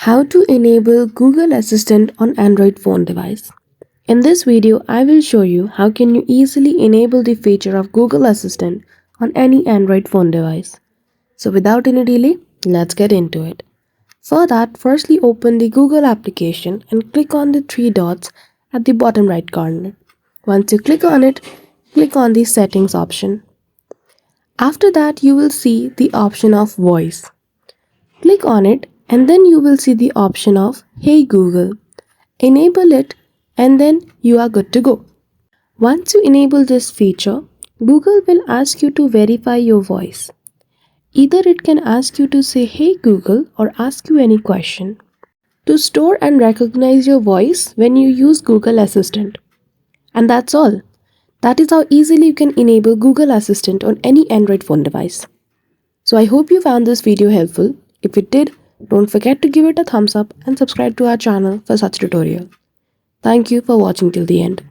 How to enable Google Assistant on Android phone device. In this video, I will show you how can you easily enable the feature of Google Assistant on any Android phone device. So without any delay, let's get into it. For that, firstly open the Google application and click on the three dots at the bottom right corner. Once you click on it, click on the settings option. After that, you will see the option of voice. Click on it and then you will see the option of Hey Google. Enable it and then you are good to go. Once you enable this feature, Google will ask you to verify your voice. Either it can ask you to say Hey Google or ask you any question. To store and recognize your voice when you use Google Assistant. And that's all. That is how easily you can enable Google Assistant on any Android phone device. So I hope you found this video helpful. If it did, don't forget to give it a thumbs up and subscribe to our channel for such tutorial. Thank you for watching till the end.